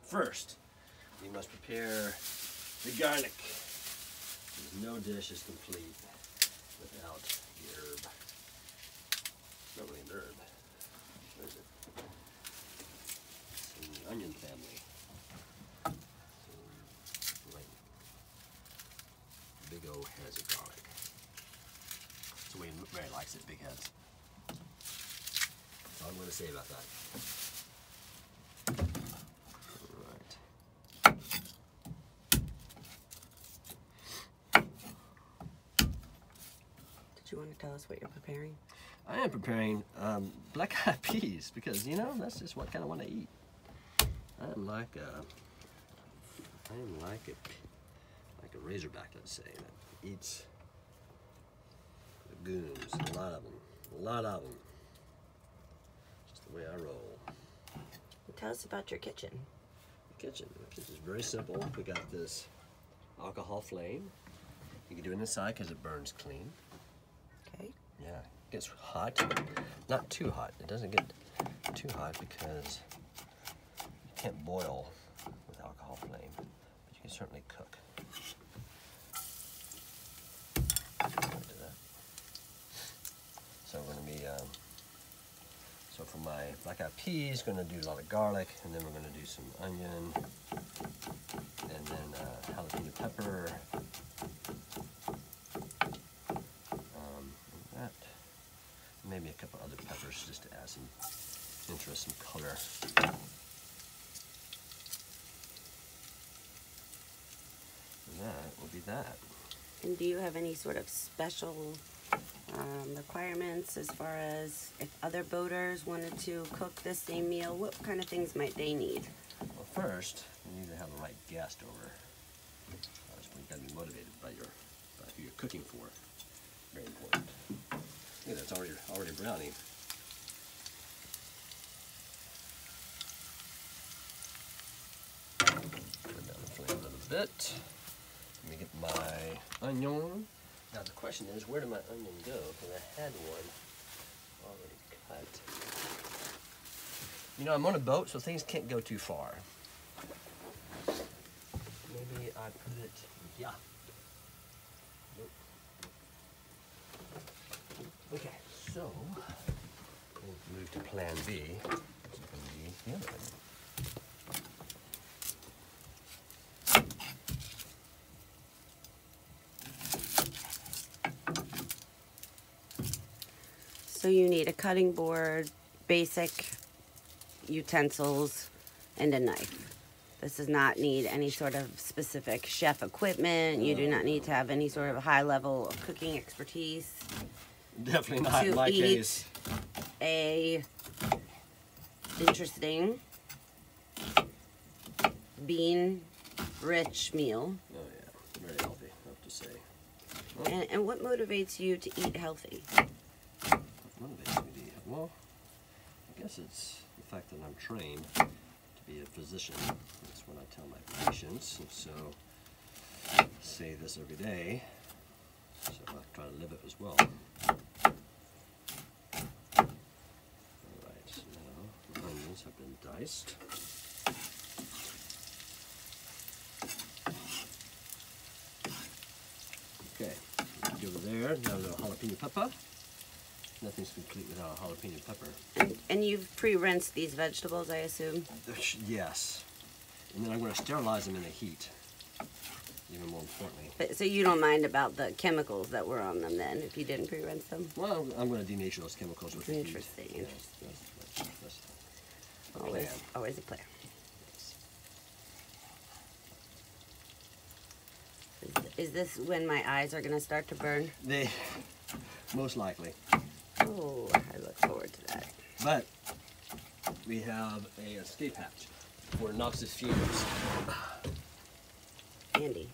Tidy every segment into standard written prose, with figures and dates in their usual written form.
First, we must prepare the garlic. No dish is complete without the herb. It's not really an herb. What is it? It's in the onion family. Big O heads of garlic. That's the way Mary likes it, big heads. That's all I'm going to say about that. Do you want to tell us what you're preparing? I am preparing black-eyed peas because, you know, that's just what I kind of want to eat. I am like a razorback, let's say, that eats legumes, a lot of them. Just the way I roll. Tell us about your kitchen. The kitchen is very simple. We got this alcohol flame. You can do it inside because it burns clean. Okay. Yeah, it gets hot. Not too hot. It doesn't get too hot because you can't boil with alcohol flame, but you can certainly cook. So we're going to be, so for my black-eyed peas, going to do a lot of garlic, and then we're going to do some onion, and then jalapeno pepper. That, maybe a couple other peppers just to add some interest, some color. And that will be that. And do you have any sort of special requirements as far as if other boaters wanted to cook the same meal? What kind of things might they need? Well, first, you need to have the right guest over. You've got to be motivated by who you're cooking for. Very important. Look at that, it's already browning. Turn down the flame a little bit. Let me get my onion. Now the question is, where did my onion go? Because I had one already cut. You know, I'm on a boat, so things can't go too far. Maybe I put it, yeah. Nope. Okay, so we'll move to plan B, which is going to be the other onion. So you need a cutting board, basic utensils, and a knife. This does not need any sort of specific chef equipment. You do not need to have any sort of high level of cooking expertise. Definitely not in my case. A interesting bean-rich meal. Oh yeah, very healthy, I have to say. And what motivates you to eat healthy? What motivates me to eat? Well, I guess it's the fact that I'm trained to be a physician. That's what I tell my patients, and so I say this every day, so I try to live it as well. Alright, so now the onions have been diced. Okay, go over there, now a little jalapeno pepper. Nothing's complete without a jalapeno pepper. And you've pre-rinsed these vegetables, I assume? Yes. And then I'm going to sterilize them in the heat, even more importantly. But, so you don't mind about the chemicals that were on them then, if you didn't pre-rinse them? Well, I'm going to denature those chemicals with the heat. Interesting. Yeah, that's the Always, plan. always a plan. Is this when my eyes are going to start to burn? They, most likely. Oh, I look forward to that. But we have a escape hatch for noxious fumes. Andy.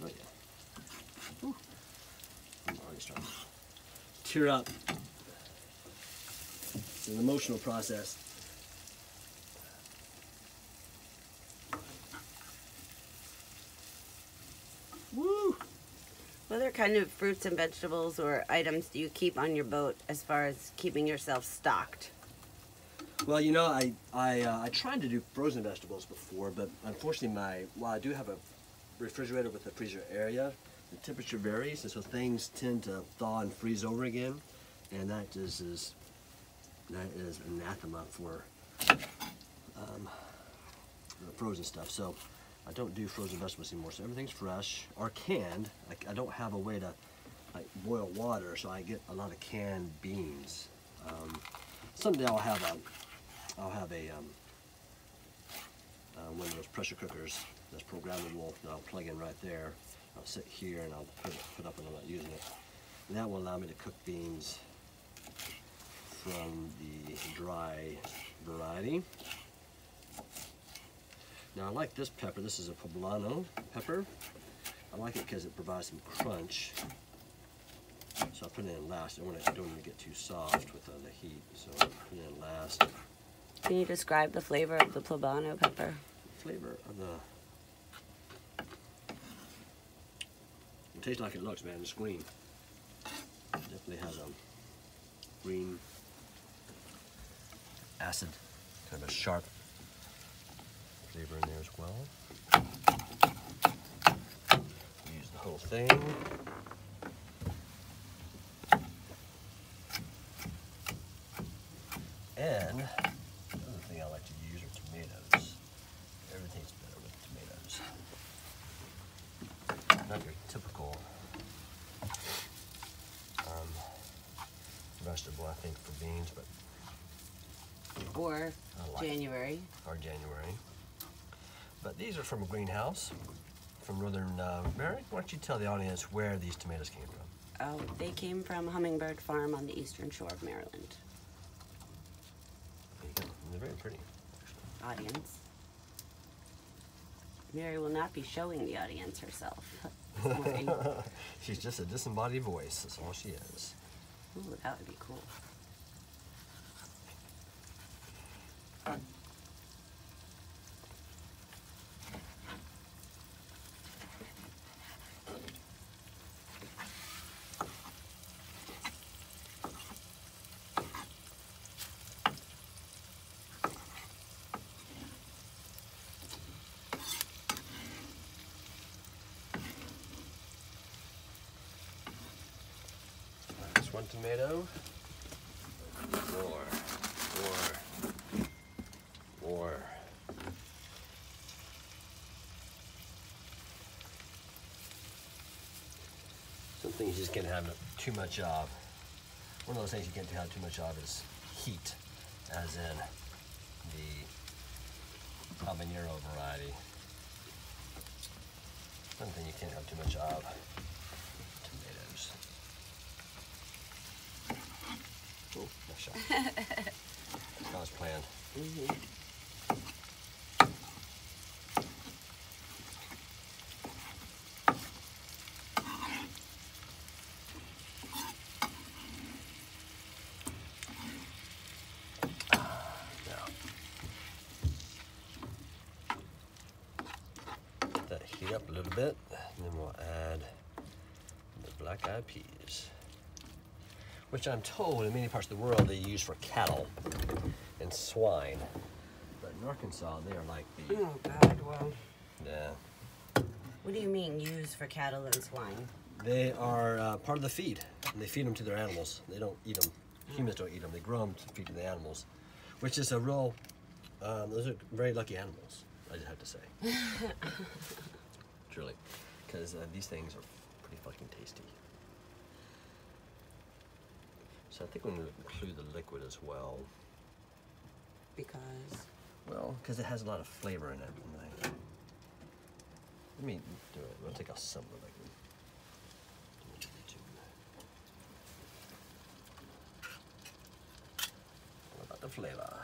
Oh yeah. Ooh. I'm already starting to tear up. It's an emotional process. Woo! What other kind of fruits and vegetables or items do you keep on your boat as far as keeping yourself stocked? Well, you know, I tried to do frozen vegetables before, but unfortunately while I do have a refrigerator with a freezer area, the temperature varies, and so things tend to thaw and freeze over again, and that is anathema for frozen stuff. So I don't do frozen vegetables anymore. So everything's fresh or canned. Like, I don't have a way to like boil water, so I get a lot of canned beans. Someday I'll have one of those pressure cookers that's programmable that I'll plug in right there. I'll sit here and I'll put up when I'm not using it. And that will allow me to cook beans from the dry variety. Now I like this pepper. This is a poblano pepper. I like it because it provides some crunch. So I'll put it in last. I don't want to get too soft with the heat, so I'll put it in last. Can you describe the flavor of the poblano pepper? The flavor of it tastes like it looks, man. It's green. It definitely has a green acid, kind of a sharp flavor in there as well. Use the whole thing. And another thing I like to use are tomatoes. Everything's better with tomatoes. Not your typical vegetable, I think, for beans, but Or like January. Or January. But these are from a greenhouse from northern Mary. Why don't you tell the audience where these tomatoes came from? Oh, they came from Hummingbird Farm on the eastern shore of Maryland. There you go. They're very pretty. Audience. Mary will not be showing the audience herself. this morning. She's just a disembodied voice. That's all she is. Ooh, that would be cool. One tomato. More. Some things you just can't have too much of. One of those things you can't have too much of is heat, as in the habanero variety. One thing you can't have too much of. Tomatoes. Oh, nice shot. That was planned. Now, let that heat up a little bit, and then we'll add the black-eyed peas, which I'm told in many parts of the world they use for cattle and swine. But in Arkansas, they are like the... Oh, God, well. Yeah. What do you mean, used for cattle and swine? They are part of the feed. And they feed them to their animals. They don't eat them. Humans don't eat them. They grow them to feed to the animals, which is a real... those are very lucky animals, I just have to say. Truly. Because these things are pretty fucking tasty. So I think we're going to include the liquid as well. Because? Well, because it has a lot of flavor in it. Let me do it. We'll take a similar liquid. What about the flavor?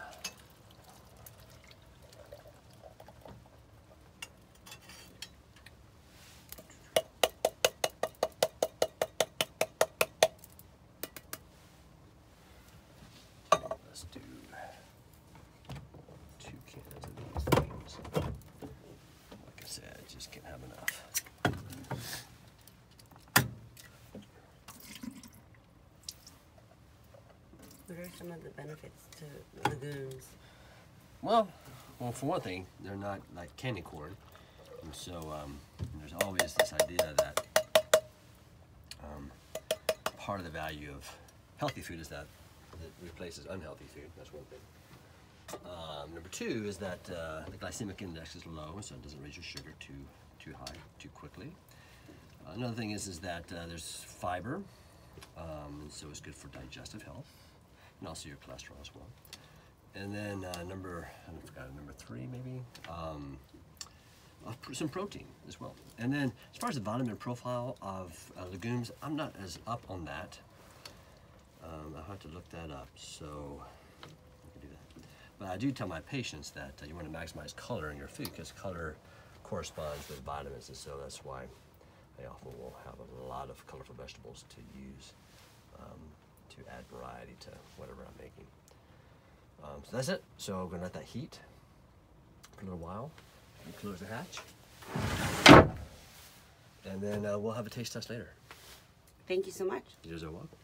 Let's do 2 cans of these things. Like I said, just can't have enough. What are some of the benefits to legumes? Well, for one thing, they're not like candy corn, and so there's always this idea that part of the value of healthy food is that it replaces unhealthy food. That's one thing. Number two is that the glycemic index is low, so it doesn't raise your sugar too high too quickly. Another thing is that there's fiber, and so it's good for digestive health, and also your cholesterol as well. And then number three maybe, some protein as well. And then as far as the vitamin profile of legumes, I'm not as up on that. I'll have to look that up, so I can do that. But I do tell my patients that you want to maximize color in your food, because color corresponds with vitamins, and so that's why I often will have a lot of colorful vegetables to use to add variety to whatever I'm making. So that's it. So I'm going to let that heat for a little while and close the hatch. And then we'll have a taste test later. Thank you so much. You're so welcome.